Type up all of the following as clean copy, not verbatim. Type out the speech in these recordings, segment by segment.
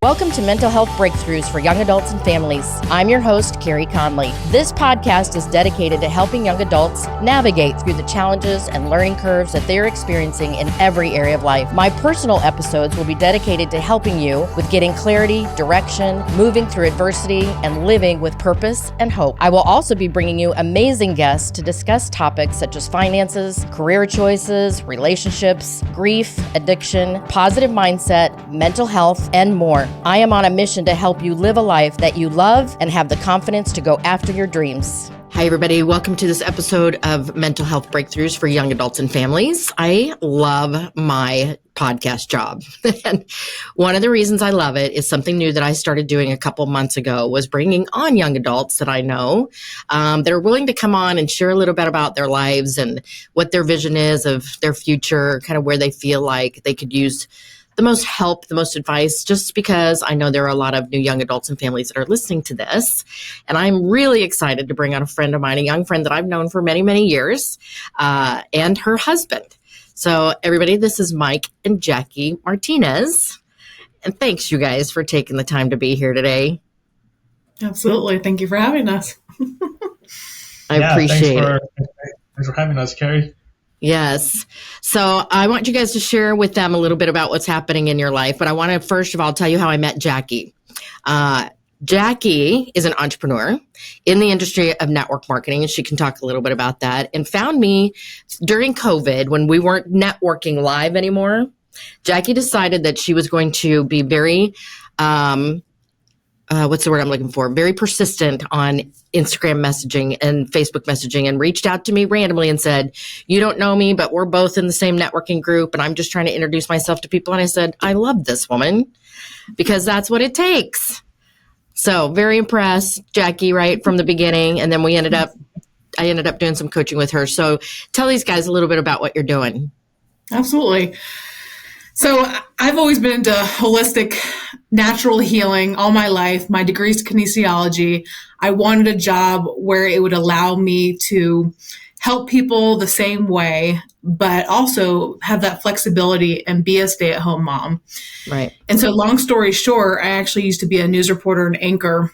Welcome to Mental Health Breakthroughs for Young Adults and Families. I'm your host, Carey Conley. This podcast is dedicated to helping young adults navigate through the challenges and learning curves that they're experiencing in every area of life. My personal episodes will be dedicated to helping you with getting clarity, direction, moving through adversity, and living with purpose and hope. I will also be bringing you amazing guests to discuss topics such as finances, career choices, relationships, grief, addiction, positive mindset, mental health, and more. I am on a mission to help you live a life that you love and have the confidence to go after your dreams. Hi, everybody. Welcome to this episode of Mental Health Breakthroughs for Young Adults and Families. I love my podcast job. And one of the reasons I love it is something new that I started doing a couple months ago was bringing on young adults that I know that are willing to come on and share a little bit about their lives and what their vision is of their future, kind of where they feel like they could use the most help, the most advice, just because I know there are a lot of new young adults and families that are listening to this. And I'm really excited to bring on a friend of mine, a young friend that I've known for many, many years, and her husband. So everybody, this is Mike and Jackie Martinez. And thanks, you guys, for taking the time to be here today. Absolutely. Thank you for having us. I appreciate it. Thanks for having us, Carey. Yes. So I want you guys to share with them a little bit about what's happening in your life. But I want to first of all tell you how I met Jackie. Jackie is an entrepreneur in the industry of network marketing, and she can talk a little bit about that, and found me during COVID when we weren't networking live anymore. Jackie decided that she was going to be very, what's the word I'm looking for? Very persistent on Instagram messaging and Facebook messaging, and reached out to me randomly and said, "You don't know me, but we're both in the same networking group, and I'm just trying to introduce myself to people." And I said, "I love this woman because that's what it takes." So very impressed, Jackie, right from the beginning. And then I ended up doing some coaching with her. So tell these guys a little bit about what you're doing. Absolutely. So I've always been into holistic natural healing all my life. My degree is kinesiology. I wanted a job where it would allow me to help people the same way, but also have that flexibility and be a stay-at-home mom. Right. And so long story short, I actually used to be a news reporter and anchor.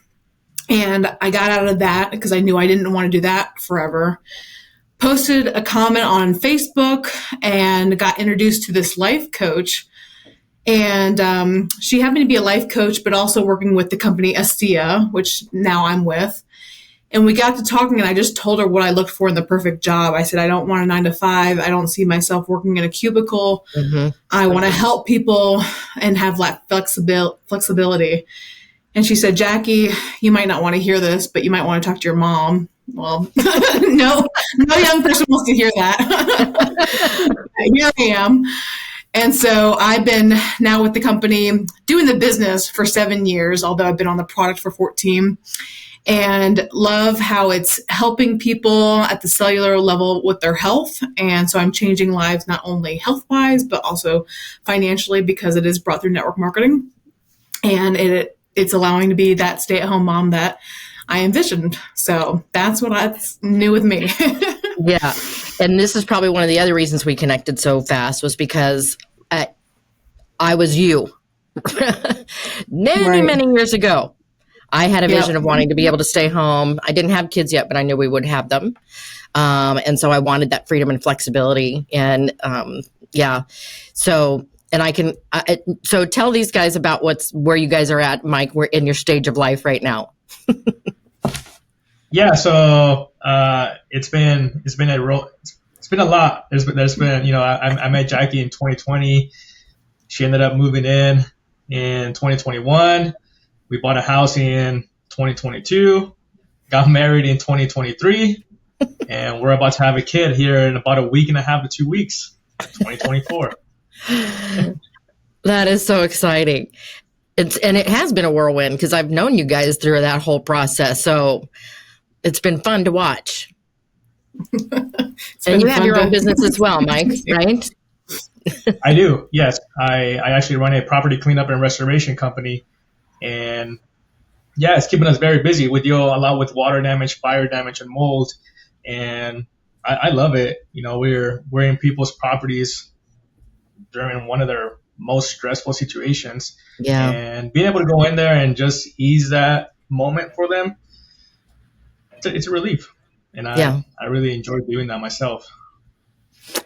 And I got out of that because I knew I didn't want to do that forever. Posted a comment on Facebook and got introduced to this life coach. And she happened to be a life coach, but also working with the company ASEA, which now I'm with. And we got to talking, and I just told her what I looked for in the perfect job. I said, I don't want a 9-to-5. I don't see myself working in a cubicle. Mm-hmm. I want to help people and have that flexibility. And she said, "Jackie, you might not want to hear this, but you might want to talk to your mom." Well, no young person wants to hear that. Here I am. And so I've been now with the company doing the business for 7 years, although I've been on the product for 14, and love how it's helping people at the cellular level with their health. And so I'm changing lives, not only health-wise, but also financially, because it is brought through network marketing. And it's allowing to be that stay-at-home mom that I envisioned. So that's what's new with me. Yeah. And this is probably one of the other reasons we connected so fast was because I was you many years ago. I had a vision of wanting to be able to stay home. I didn't have kids yet, but I knew we would have them. And so I wanted that freedom and flexibility. And so tell these guys about where you guys are at, Mike. We're in your stage of life right now. Yeah, so it's been a lot. There's been I met Jackie in 2020. She ended up moving in 2021. We bought a house in 2022. Got married in 2023, and we're about to have a kid here in about a week and a half to 2 weeks, 2024. That is so exciting. And it has been a whirlwind because I've known you guys through that whole process. So it's been fun to watch. And you have your own business as well, Mike, right? I do, yes. I actually run a property cleanup and restoration company. And yeah, it's keeping us very busy. We deal a lot with water damage, fire damage, and mold. And I love it. We're in people's properties during one of their most stressful situations. Yeah. And being able to go in there and just ease that moment for them, it's a relief. And I really enjoy doing that myself.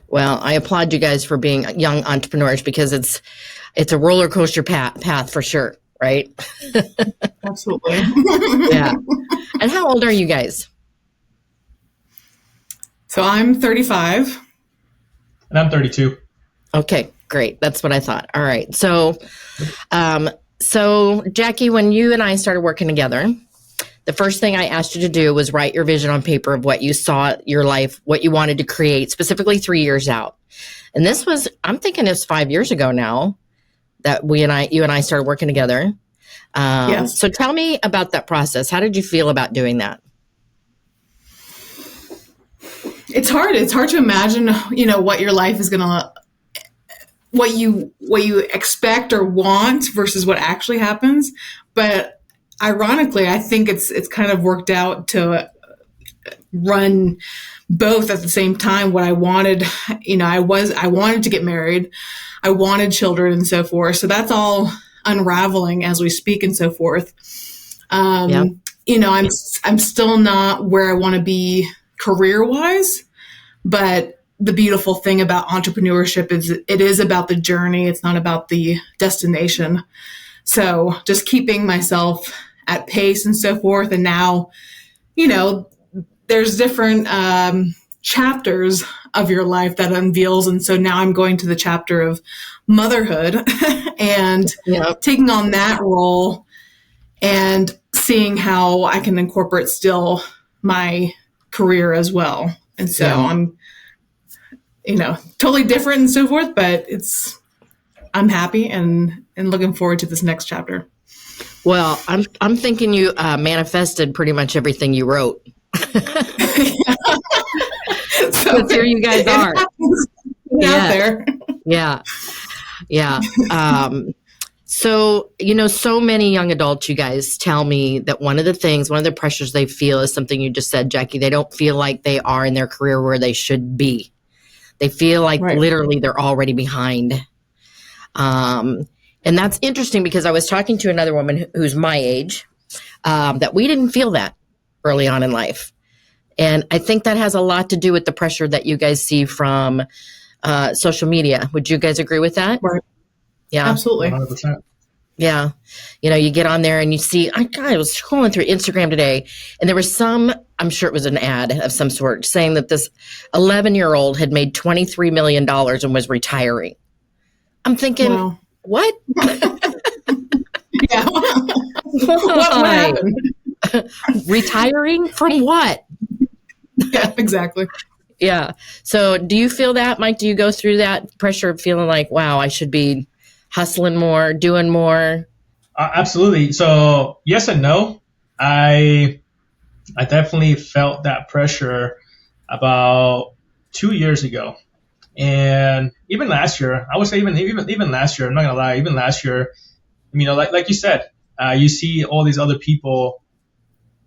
Well, I applaud you guys for being young entrepreneurs, because it's a roller coaster path for sure, right? Absolutely. Yeah. And how old are you guys? So I'm 35. And I'm 32. Okay, great. That's what I thought. All right. So, Jackie, when you and I started working together, the first thing I asked you to do was write your vision on paper of what you saw your life, what you wanted to create, specifically 3 years out. And this was, I'm thinking it's 5 years ago now that you and I started working together. Yes. So tell me about that process. How did you feel about doing that? It's hard. It's hard to imagine, what your life is what you expect or want versus what actually happens. But ironically, I think it's kind of worked out to run both at the same time. What I wanted, I wanted to get married. I wanted children and so forth. So that's all unraveling as we speak and so forth. I'm still not where I want to be career-wise, but the beautiful thing about entrepreneurship is it is about the journey. It's not about the destination. So just keeping myself at pace and so forth. And now, there's different chapters of your life that unveils. And so now I'm going to the chapter of motherhood and taking on that role and seeing how I can incorporate still my career as well. And so I'm, totally different and so forth, but I'm happy and looking forward to this next chapter. Well, I'm thinking you manifested pretty much everything you wrote. So here you guys are. Out there. Yeah. So, so many young adults, you guys tell me that one of the pressures they feel is something you just said, Jackie. They don't feel like they are in their career where they should be. They feel like literally they're already behind. And that's interesting because I was talking to another woman who's my age, that we didn't feel that early on in life. And I think that has a lot to do with the pressure that you guys see from social media. Would you guys agree with that? Right. Yeah. Absolutely. 100%. Yeah. You get on there and you see, I was scrolling through Instagram today and there was I'm sure it was an ad of some sort saying that this 11-year-old had made $23 million and was retiring. I'm thinking, wow. What? Yeah. What happened? Retiring from what? Yeah, exactly. Yeah. So do you feel that, Mike? Do you go through that pressure of feeling like, wow, I should be hustling more, doing more? Absolutely. So yes and no. I definitely felt that pressure about 2 years ago. And even last year, I would say even last year, I'm not gonna lie, even last year, like you said, you see all these other people,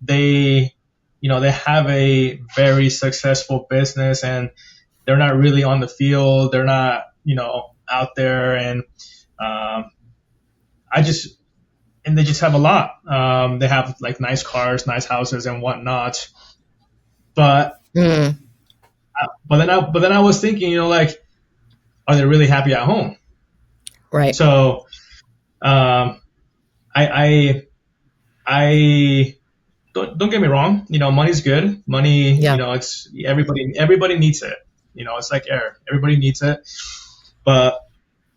they have a very successful business and they're not really on the field. They're not, out there. And they just have a lot. They have like nice cars, nice houses and whatnot. But then I was thinking, are they really happy at home? Right. So, I don't get me wrong. Money's good. Money, it's everybody needs it. It's like air. Everybody needs it. But,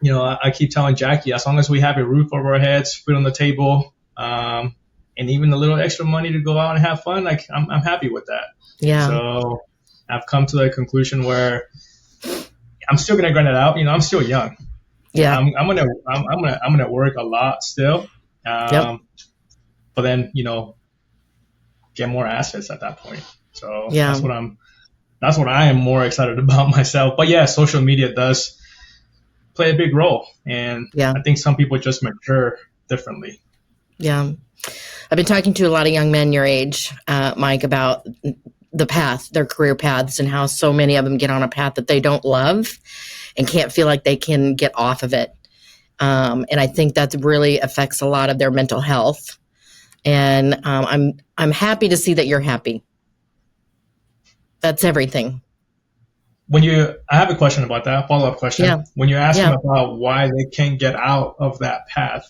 I keep telling Jackie, as long as we have a roof over our heads, food on the table, and even a little extra money to go out and have fun, like I'm happy with that. Yeah. So I've come to the conclusion where I'm still gonna grind it out. I'm still young. Yeah. I'm gonna work a lot still. But then get more assets at that point. So that's what I am more excited about myself. But yeah, social media does play a big role, and I think some people just mature differently. Yeah. I've been talking to a lot of young men your age, Mike, about their career paths, and how so many of them get on a path that they don't love and can't feel like they can get off of it. And I think that really affects a lot of their mental health. And I'm happy to see that you're happy. That's everything. I have a question about that, follow-up question. Yeah. When you ask them about why they can't get out of that path,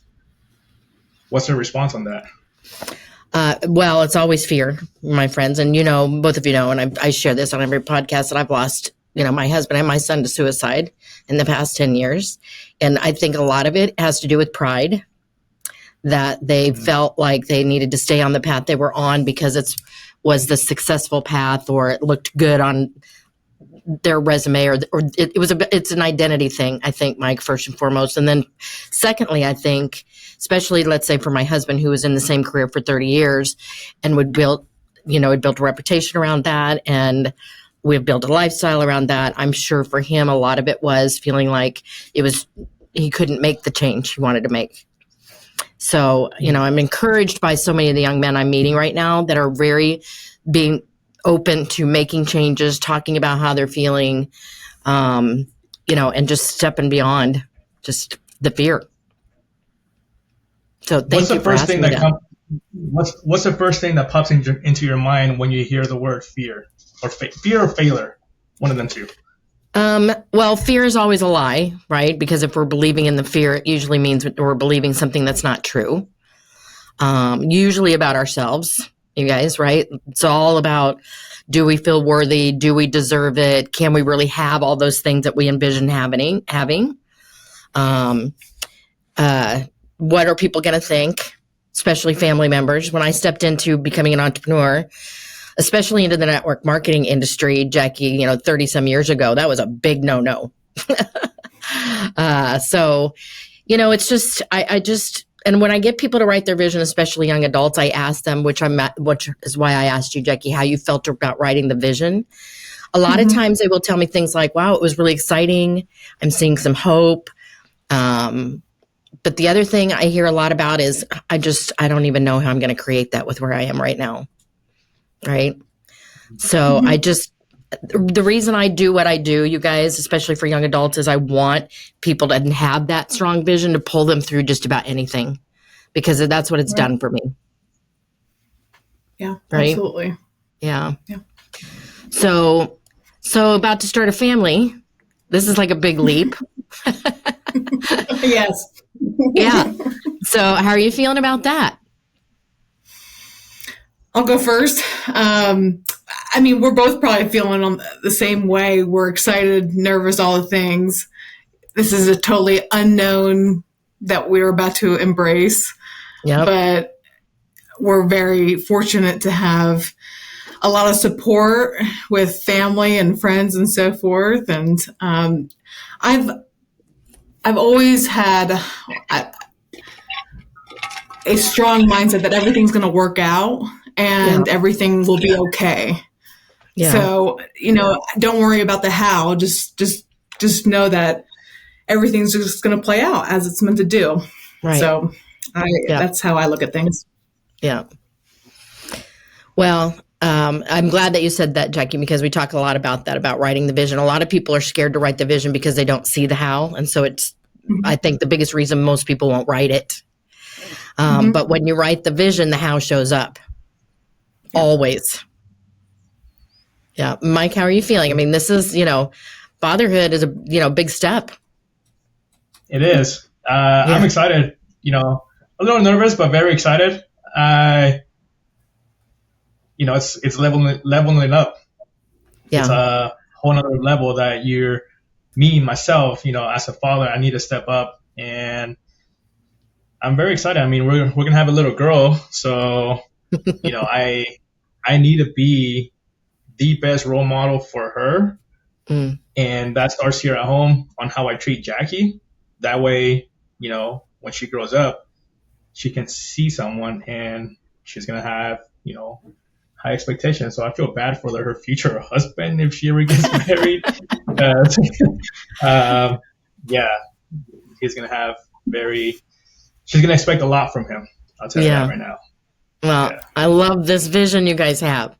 what's their response on that? Well, it's always fear, my friends. And, both of you know, and I share this on every podcast, that I've lost, my husband and my son to suicide in the past 10 years. And I think a lot of it has to do with pride, that they felt like they needed to stay on the path they were on because was the successful path, or it looked good on their resume, or it's an identity thing, I think, Mike, first and foremost. And then secondly, I think, especially, let's say, for my husband, who was in the same career for 30 years and had built a reputation around that, and we've built a lifestyle around that. I'm sure for him, a lot of it was feeling like he couldn't make the change he wanted to make. So, I'm encouraged by so many of the young men I'm meeting right now that are very being open to making changes, talking about how they're feeling, and just stepping beyond just the fear. So what's the first thing that pops into your mind when you hear the word fear, or fear or failure? One of them two. Well, fear is always a lie, right? Because if we're believing in the fear, it usually means we're believing something that's not true. Usually about ourselves, you guys, right? It's all about, do we feel worthy? Do we deserve it? Can we really have all those things that we envision having? What are people going to think, especially family members? When I stepped into becoming an entrepreneur, especially into the network marketing industry, Jackie, 30 some years ago, that was a big no-no. So, it's just, and when I get people to write their vision, especially young adults, I ask them, which is why I asked you, Jackie, how you felt about writing the vision. A lot of times they will tell me things like, wow, it was really exciting. I'm seeing some hope. But the other thing I hear a lot about is, I don't even know how I'm going to create that with where I am right now. Right. So the reason I do what I do, you guys, especially for young adults, is I want people to have that strong vision to pull them through just about anything, because that's what it's done for me. Yeah, right? Absolutely. Yeah. So about to start a family. This is like a big leap. Yes. Yeah. So how are you feeling about that? I'll go first. We're both probably feeling on the same way. We're excited, nervous, all the things. This is a totally unknown that we're about to embrace. Yep. But we're very fortunate to have a lot of support with family and friends and so forth. And I've always had a strong mindset that everything's going to work out and everything will be okay. Yeah. So, don't worry about the how. Just know that everything's just going to play out as it's meant to do. Right. So that's how I look at things. Yeah. Well, I'm glad that you said that, Jackie, because we talk a lot about that, about writing the vision. A lot of people are scared to write the vision because they don't see the how. And so I think the biggest reason most people won't write it. But when you write the vision, the how shows up. Always. Yeah. Mike, how are you feeling? This is, fatherhood is a, big step. It is. I'm excited, a little nervous, but very excited. It's leveling up. Yeah. It's a whole nother level that myself, as a father, I need to step up, and I'm very excited. We're going to have a little girl. So, I need to be the best role model for her. And that starts here at home on how I treat Jackie. That way, when she grows up, she can see someone and she's going to have, high expectations. So I feel bad for her future husband if she ever gets married. He's going to have she's going to expect a lot from him. I'll tell you that right now. Well, I love this vision you guys have.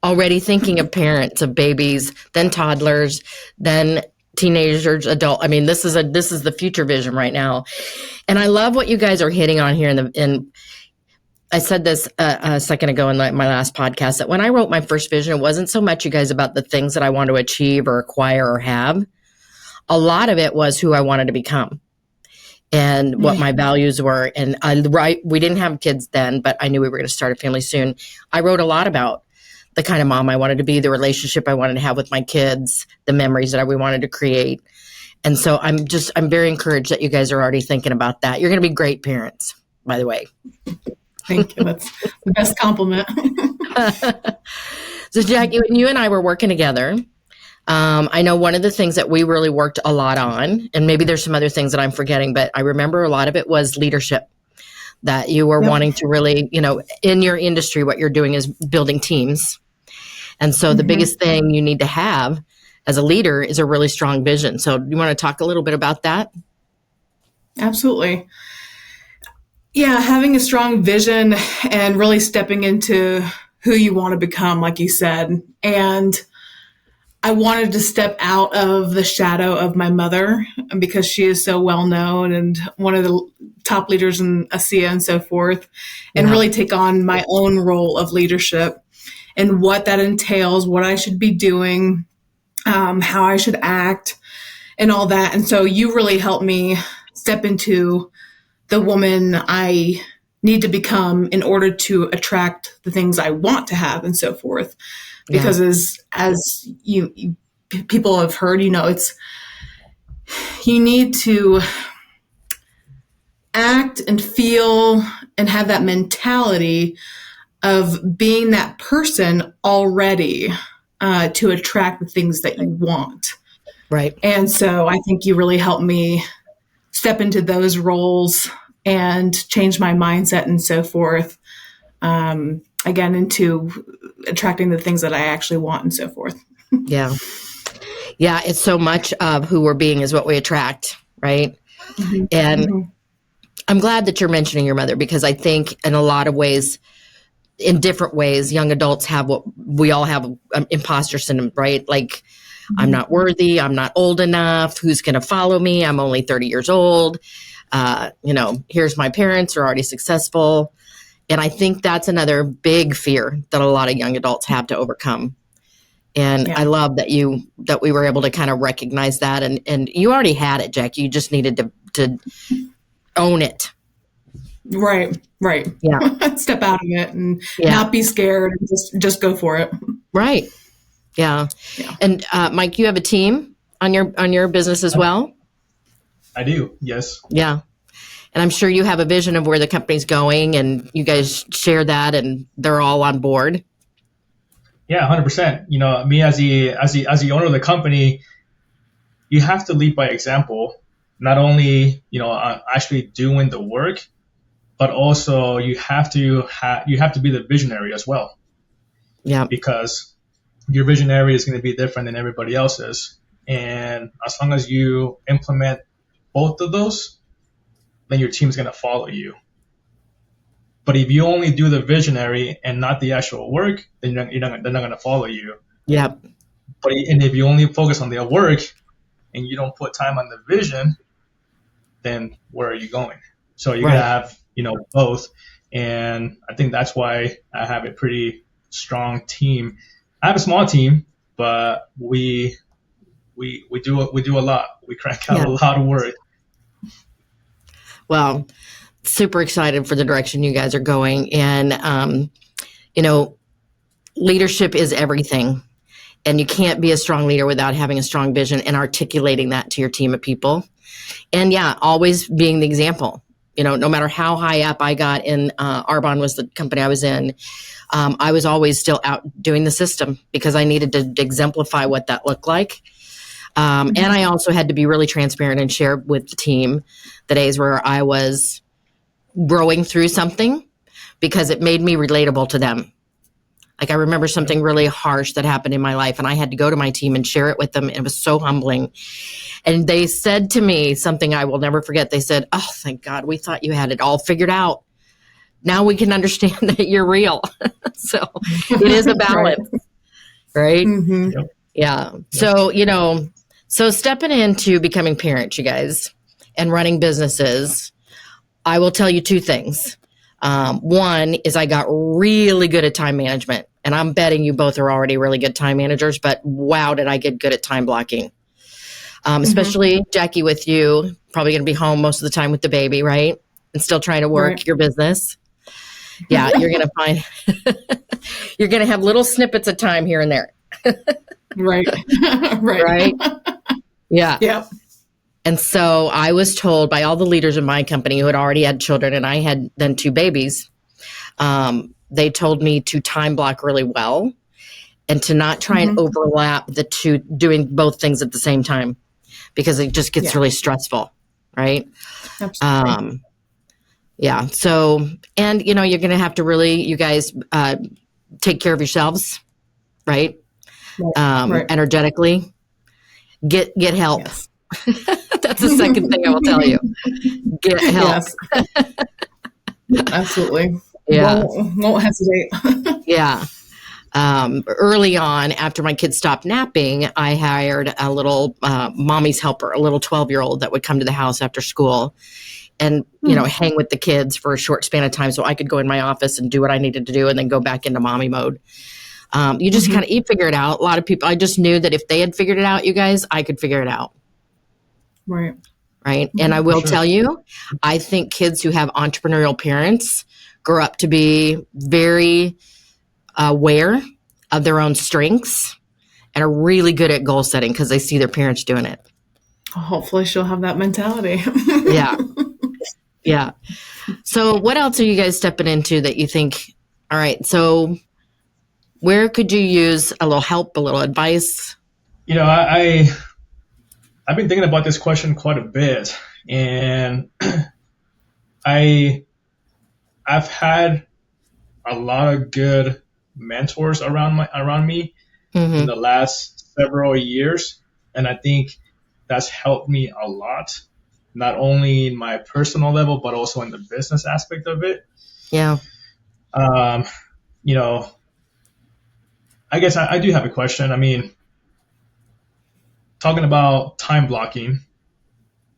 Already thinking of parents, of babies, then toddlers, then teenagers, adult. I mean, this is the future vision right now. And I love what you guys are hitting on here. And I said this a second ago in my last podcast, that when I wrote my first vision, it wasn't so much, you guys, about the things that I want to achieve or acquire or have. A lot of it was who I wanted to become and what my values were. And we didn't have kids then, but I knew we were going to start a family soon. I wrote a lot about the kind of mom I wanted to be, the relationship I wanted to have with my kids, the memories that we wanted to create. And so I'm very encouraged that you guys are already thinking about that. You're going to be great parents, by the way. Thank you. That's the best compliment. So Jackie, when you and I were working together, I know one of the things that we really worked a lot on, and maybe there's some other things that I'm forgetting, but I remember a lot of it was leadership, that you were wanting to really, in your industry, what you're doing is building teams. And so the biggest thing you need to have as a leader is a really strong vision. So you want to talk a little bit about that? Absolutely. Yeah, having a strong vision and really stepping into who you want to become, like you said. And I wanted to step out of the shadow of my mother because she is so well known and one of the top leaders in ASEA and so forth, and really take on my own role of leadership and what that entails, what I should be doing, how I should act, and all that. And so you really helped me step into the woman I need to become in order to attract the things I want to have and so forth. Because as you people have heard, it's you need to act and feel and have that mentality of being that person already to attract the things that you want. Right. And so I think you really helped me step into those roles and change my mindset and so forth. Again, into attracting the things that I actually want and so forth. Yeah. It's so much of who we're being is what we attract. Right. And I'm glad that you're mentioning your mother, because I think in a lot of ways, in different ways, young adults have what we all have, imposter syndrome, right? Like, I'm not worthy. I'm not old enough. Who's going to follow me? I'm only 30 years old. Here's my parents are already successful. And I think that's another big fear that a lot of young adults have to overcome. And I love that we were able to kind of recognize that. And you already had it, Jackie. You just needed to own it. Right. Yeah. Step out of it and not be scared and just go for it. Right. Yeah. And Mike, you have a team on your business as well? I do. Yes. Yeah. And I'm sure you have a vision of where the company's going, and you guys share that, and they're all on board. Yeah, 100%. Me as the owner of the company, you have to lead by example. Not only actually doing the work, but also you have to be the visionary as well. Yeah. Because your visionary is going to be different than everybody else's, and as long as you implement both of those, then your team's going to follow you. But if you only do the visionary and not the actual work, then they're not going to follow you. Yeah. And if you only focus on the work and you don't put time on the vision, then where are you going? So you got to have, both. And I think that's why I have a pretty strong team. I have a small team, but we do a lot. We crank out a lot of work. Well, super excited for the direction you guys are going. And, leadership is everything. And you can't be a strong leader without having a strong vision and articulating that to your team of people. And always being the example. No matter how high up I got in, Arbonne was the company I was in, I was always still out doing the system because I needed to exemplify what that looked like. And I also had to be really transparent and share with the team the days where I was growing through something, because it made me relatable to them. Like, I remember something really harsh that happened in my life, and I had to go to my team and share it with them. And it was so humbling. And they said to me something I will never forget. They said, "Oh, thank God, we thought you had it all figured out. Now we can understand that you're real." So it is a balance, right? Mm-hmm. Yeah. So, So stepping into becoming parents, you guys, and running businesses, I will tell you two things. One is I got really good at time management, and I'm betting you both are already really good time managers, but wow, did I get good at time blocking. Especially Jackie with you, probably going to be home most of the time with the baby, right? And still trying to work your business. Yeah, you're going to find, you're going to have little snippets of time here and there. Right. Right. Yeah. Yep. And so I was told by all the leaders in my company who had already had children, and I had then two babies, they told me to time block really well and to not try and overlap the two, doing both things at the same time, because it just gets really stressful. Right. Absolutely. Yeah. So, and you're going to have to really, you guys, take care of yourselves, right? Energetically, get help. Yes. That's the second thing I will tell you. Get help. Yes. Absolutely. Yeah. Won't hesitate. Yeah. Early on, after my kids stopped napping, I hired a little mommy's helper, a little 12-year-old that would come to the house after school and, hang with the kids for a short span of time so I could go in my office and do what I needed to do and then go back into mommy mode. You just you figure it out. A lot of people, I just knew that if they had figured it out, you guys, I could figure it out. Right. Right. And I will tell you, I think kids who have entrepreneurial parents grow up to be very aware of their own strengths and are really good at goal setting because they see their parents doing it. Hopefully she'll have that mentality. Yeah. Yeah. So what else are you guys stepping into that you think, all right, so where could you use a little help, a little advice? I've been thinking about this question quite a bit, and I've had a lot of good mentors around me in the last several years, and I think that's helped me a lot, not only in my personal level but also in the business aspect of it. Yeah. I guess I do have a question. I mean, talking about time blocking,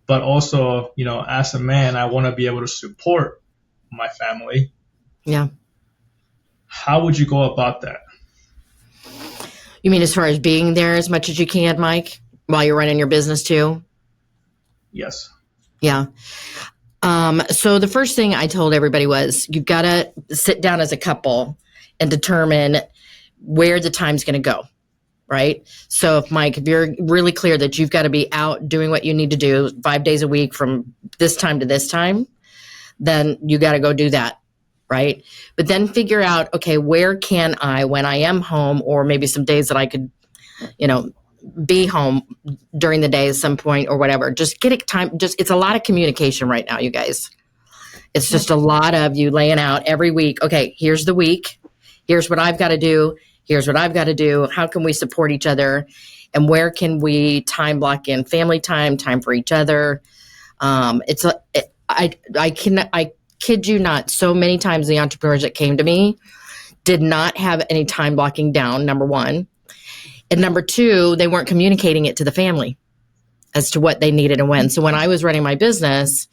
but also, as a man, I want to be able to support my family. Yeah. How would you go about that? You mean as far as being there as much as you can, Mike, while you're running your business too? Yes. Yeah. So the first thing I told everybody was you've got to sit down as a couple and determine where the time's going to go. Right. So if you're really clear that you've got to be out doing what you need to do 5 days a week from this time to this time, then you got to go do that. Right. But then figure out, okay, where can I, when I am home, or maybe some days that I could, be home during the day at some point or whatever, just get it time. It's a lot of communication right now, you guys. It's just a lot of you laying out every week. Okay, here's the week. Here's what I've got to do. Here's what I've got to do. How can we support each other? And where can we time block in family time for each other? I kid you not, so many times the entrepreneurs that came to me did not have any time blocking down, number one. And number two, they weren't communicating it to the family as to what they needed and when. So when I was running my business,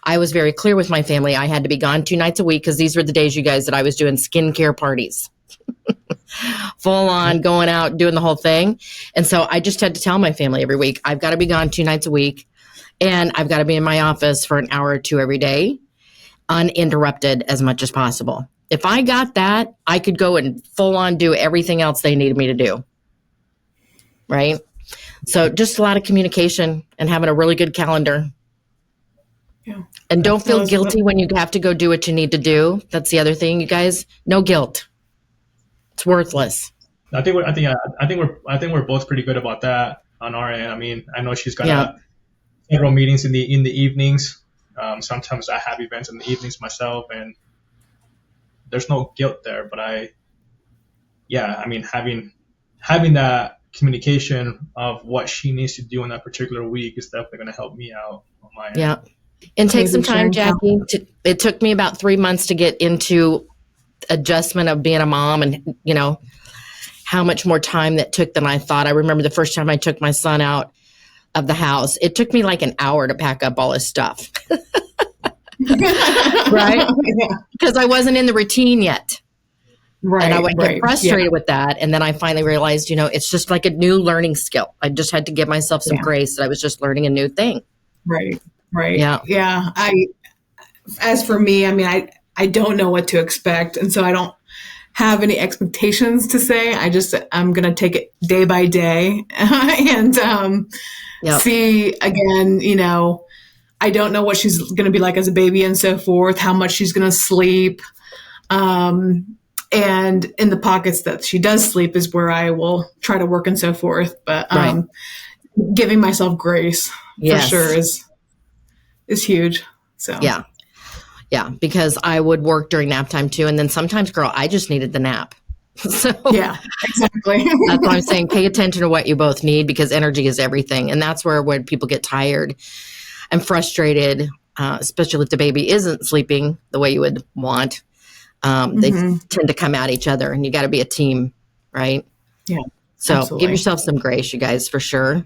I was very clear with my family. I had to be gone 2 nights a week because these were the days, you guys, that I was doing skincare parties. Full on going out, doing the whole thing. And so I just had to tell my family every week, I've got to be gone 2 nights a week, and I've got to be in my office for an hour or two every day, uninterrupted as much as possible. If I got that, I could go and full on do everything else they needed me to do. Right? So just a lot of communication and having a really good calendar. Yeah. And don't feel guilty when you have to go do what you need to do. That's the other thing, you guys. No guilt. It's worthless. I think we're both pretty good about that on our end. I mean, I know she's got several meetings in the evenings. Sometimes I have events in the evenings myself, and there's no guilt there. But having that communication of what she needs to do in that particular week is definitely going to help me out on my end. Yeah. And take some time, Jackie. It took me about 3 months to get into adjustment of being a mom, and how much more time that took than I thought. I remember the first time I took my son out of the house. It took me like an hour to pack up all his stuff. Right? Yeah. Because I wasn't in the routine yet. Right. And I would get frustrated Yeah. with that. And then I finally realized, it's just like a new learning skill. I just had to give myself some grace that I was just learning a new thing. Right. Right. Yeah. Yeah. As for me, I mean, I don't know what to expect. And so I don't have any expectations to say. I'm going to take it day by day and see again, I don't know what she's going to be like as a baby and so forth, how much she's going to sleep. And in the pockets that she does sleep is where I will try to work and so forth. But giving myself grace for sure is huge. So yeah, because I would work during nap time too, and then sometimes, girl, I just needed the nap. So yeah, exactly. That's why I'm saying pay attention to what you both need, because energy is everything, and that's where when people get tired and frustrated, especially if the baby isn't sleeping the way you would want. They tend to come at each other, and you got to be a team, right? Yeah. So absolutely. Give yourself some grace, you guys, for sure,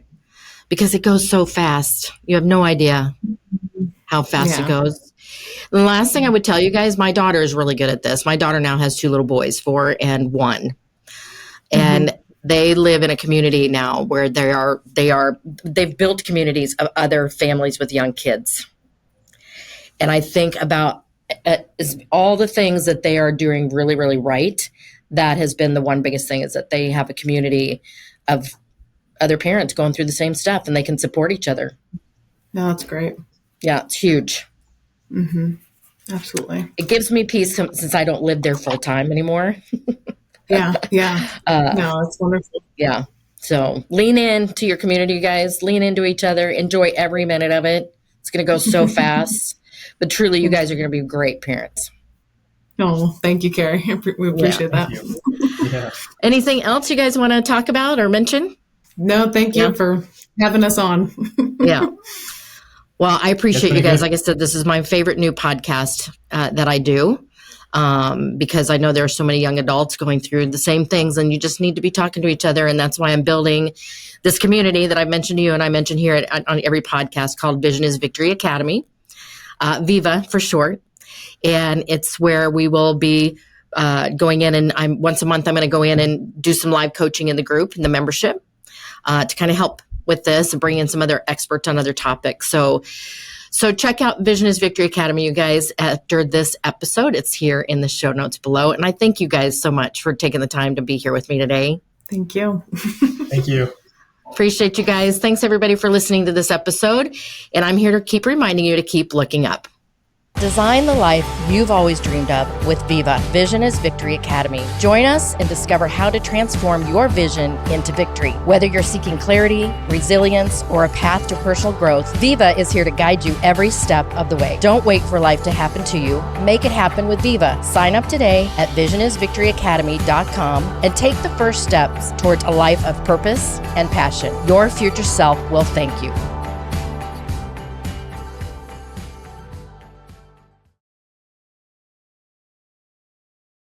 because it goes so fast. You have no idea how fast it goes. The last thing I would tell you guys, my daughter is really good at this. My daughter now has 2 little boys, 4 and 1. And they live in a community now where they've built communities of other families with young kids. And I think about all the things that they are doing really, really right. That has been the one biggest thing, is that they have a community of other parents going through the same stuff, and they can support each other. No, that's great. Yeah, it's huge. Absolutely. It gives me peace since I don't live there full time anymore. Yeah. No, it's wonderful. Yeah. So lean into your community, you guys. Lean into each other. Enjoy every minute of it. It's going to go so fast. But truly, you guys are going to be great parents. Oh, thank you, Carey. We appreciate that. Yeah. Anything else you guys want to talk about or mention? No, thank you for having us on. Yeah. Well, I appreciate you guys. Good. Like I said, this is my favorite new podcast that I do, because I know there are so many young adults going through the same things, and you just need to be talking to each other. And that's why I'm building this community that I mentioned to you, and I mentioned here on every podcast, called Vision is Victory Academy, Viva for short. And it's where we will be going in, and once a month I'm going to go in and do some live coaching in the group, in the membership, to kind of help with this and bring in some other experts on other topics. So check out Vision is Victory Academy, you guys, after this episode. It's here in the show notes below. And I thank you guys so much for taking the time to be here with me today. Thank you. Thank you. Appreciate you guys. Thanks everybody for listening to this episode. And I'm here to keep reminding you to keep looking up. Design the life you've always dreamed of with Viva, Vision is Victory Academy. Join us and discover how to transform your vision into victory. Whether you're seeking clarity, resilience, or a path to personal growth, Viva is here to guide you every step of the way. Don't wait for life to happen to you. Make it happen with Viva. Sign up today at visionisvictoryacademy.com and take the first steps towards a life of purpose and passion. Your future self will thank you.